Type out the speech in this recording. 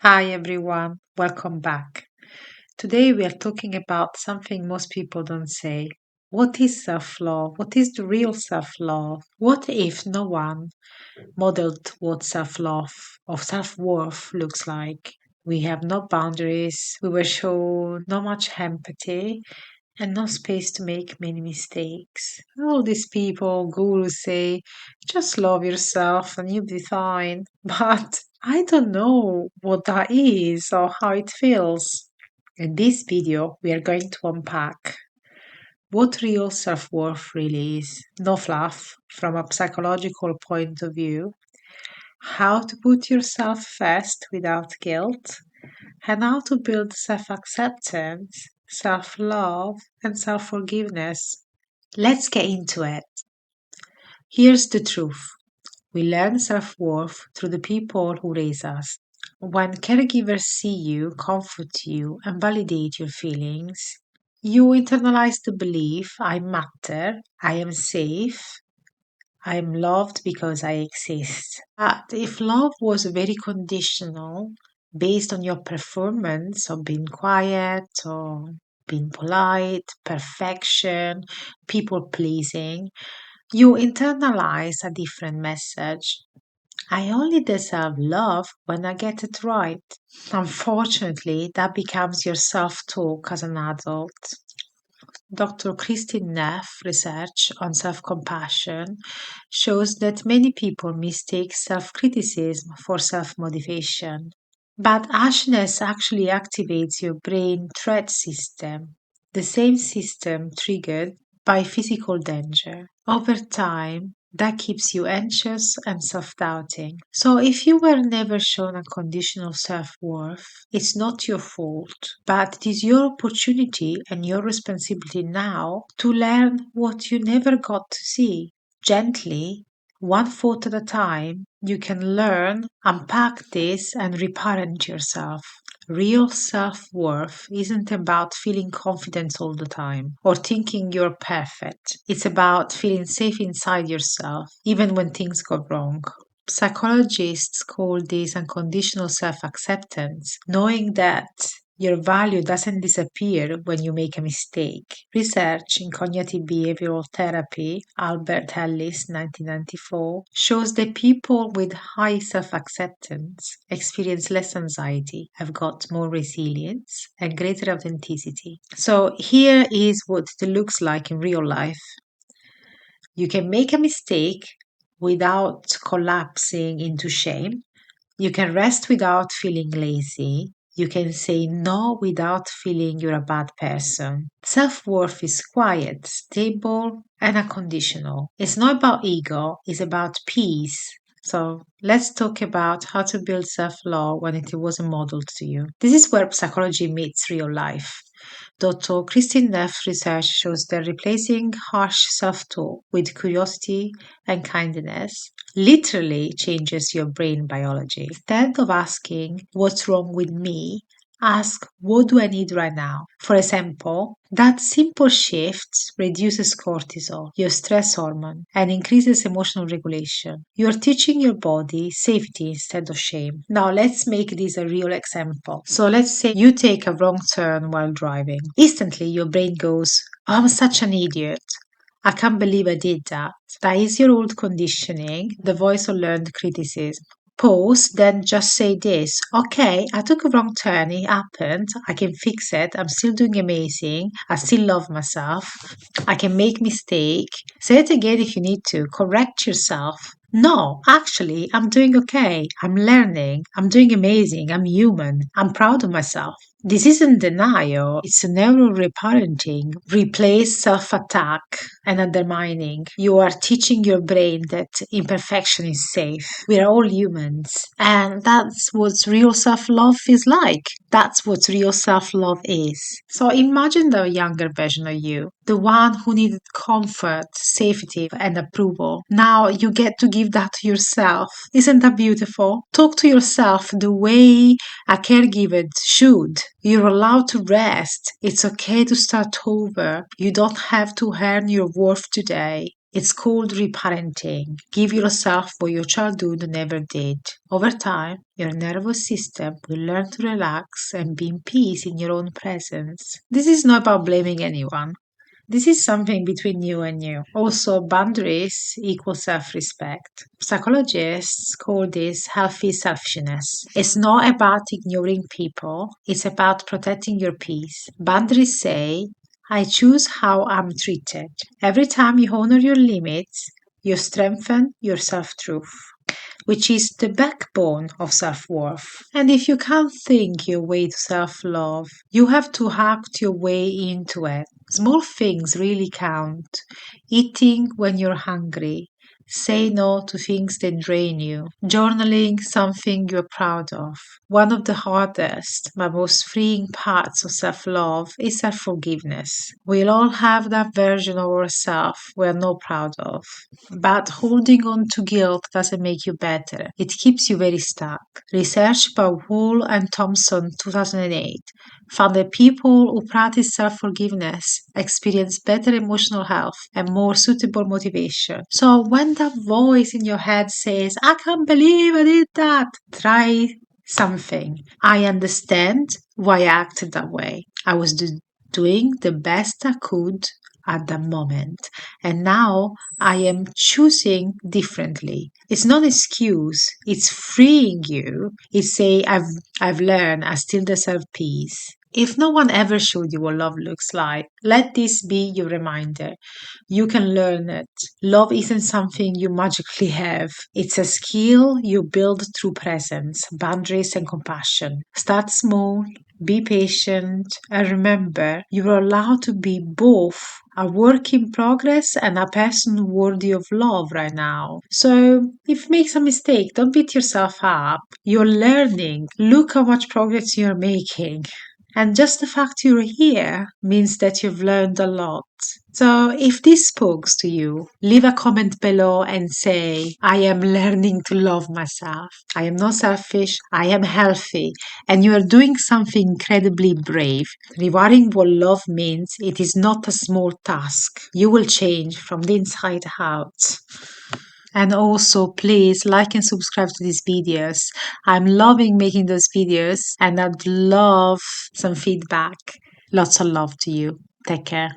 Hi everyone, welcome back. Today we are talking about something most people don't say. What is self love? What is the real self love? What if no one modeled what self love or self worth looks like? We have no boundaries, we were shown not much empathy, and no space to make many mistakes. All these people, gurus say, just love yourself and you'll be fine. But I don't know what that is or how it feels. In this video, we are going to unpack what real self worth really is, no fluff, from a psychological point of view, how to put yourself first without guilt, and how to build self acceptance, self love, and self forgiveness. Let's get into it. Here's the truth: we learn self worth through the people who raise us. When caregivers see you, comfort you, and validate your feelings, you internalize the belief I matter, I am safe, I am loved because I exist. But if love was very conditional, based on your performance of being quiet or being polite, perfection, people pleasing, you internalize a different message. I only deserve love when I get it right. Unfortunately, that becomes your self talk as an adult. Dr. Christine Neff research on self compassion shows that many people mistake self criticism for self motivation. But harshness actually activates your brain threat system, the same system triggered by physical danger. Over time, that keeps you anxious and self doubting. So, if you were never shown unconditional self worth, it's not your fault, but it is your opportunity and your responsibility now to learn what you never got to see. Gently, one thought at a time, you can learn, unpack this, and reparent yourself. Real self worth isn't about feeling confident all the time or thinking you're perfect. It's about feeling safe inside yourself, even when things go wrong. Psychologists call this unconditional self acceptance, knowing that your value doesn't disappear when you make a mistake. Research in cognitive behavioral therapy, Albert Ellis, 1994, shows that people with high self acceptance experience less anxiety, have got more resilience, and greater authenticity. So, here is what it looks like in real life. You can make a mistake without collapsing into shame. You can rest without feeling lazy. You can say no without feeling you're a bad person. Self worth is quiet, stable, and unconditional. It's not about ego, it's about peace. So let's talk about how to build self love when it wasn't modeled to you. This is where psychology meets real life. Dr. Christine Neff's research shows that replacing harsh self talk with curiosity and kindness literally changes your brain biology. Instead of asking, what's wrong with me? Ask, what do I need right now? For example, that simple shift reduces cortisol, your stress hormone, and increases emotional regulation. You're teaching your body safety instead of shame. Now, let's make this a real example. So, let's say you take a wrong turn while driving. Instantly, your brain goes, "Oh, I'm such an idiot. I can't believe I did that." That is your old conditioning, the voice of learned criticism. Pause, then just say this: okay, I took a wrong turn, it happened, I can fix it, I'm still doing amazing, I still love myself, I can make mistake. Say it again if you need to, correct yourself. No, actually, I'm doing okay, I'm learning, I'm doing amazing, I'm human, I'm proud of myself. This isn't denial, it's neuro reparenting. Replace self attack and undermining. You are teaching your brain that imperfection is safe. We are all humans. And that's what real self love is like. That's what real self love is. So imagine the younger version of you, the one who needed comfort, safety, and approval. Now you get to give that to yourself. Isn't that beautiful? Talk to yourself the way a caregiver should. You're allowed to rest. It's okay to start over. You don't have to earn your worth today. It's called reparenting. Give yourself what your childhood never did. Over time, your nervous system will learn to relax and be in peace in your own presence. This is not about blaming anyone. This is something between you and you. Also, boundaries equal self respect. Psychologists call this healthy selfishness. It's not about ignoring people, it's about protecting your peace. Boundaries say, I choose how I'm treated. Every time you honor your limits, you strengthen your self truth, which is the backbone of self worth. And if you can't think your way to self love, you have to act your way into it. Small things really count. Eating when you're hungry. Say no to things that drain you. Journaling something you're proud of. One of the hardest but most freeing parts of self love is self forgiveness. We'll all have that version of ourselves we're not proud of. But holding on to guilt doesn't make you better. It keeps you very stuck. Research by Wool and Thompson 2008 found that people who practice self forgiveness experience better emotional health and more suitable motivation. So when that voice in your head says, I can't believe I did that, try something. I understand why I acted that way. I was doing the best I could at that moment. And now I am choosing differently. It's not an excuse. It's freeing you. It's say I've learned. I still deserve peace. If no one ever showed you what love looks like, let this be your reminder. You can learn it. Love isn't something you magically have. It's a skill you build through presence, boundaries, and compassion. Start small, be patient, and remember you are allowed to be both a work in progress and a person worthy of love right now. So if you make some mistake, don't beat yourself up. You're learning. Look how much progress you're making. And just the fact you're here means that you've learned a lot. So if this spoke to you, leave a comment below and say, I am learning to love myself. I am not selfish. I am healthy. And you are doing something incredibly brave. Rewarding what love means, it is not a small task. You will change from the inside out. And also, please like and subscribe to these videos. I'm loving making those videos and I'd love some feedback. Lots of love to you. Take care.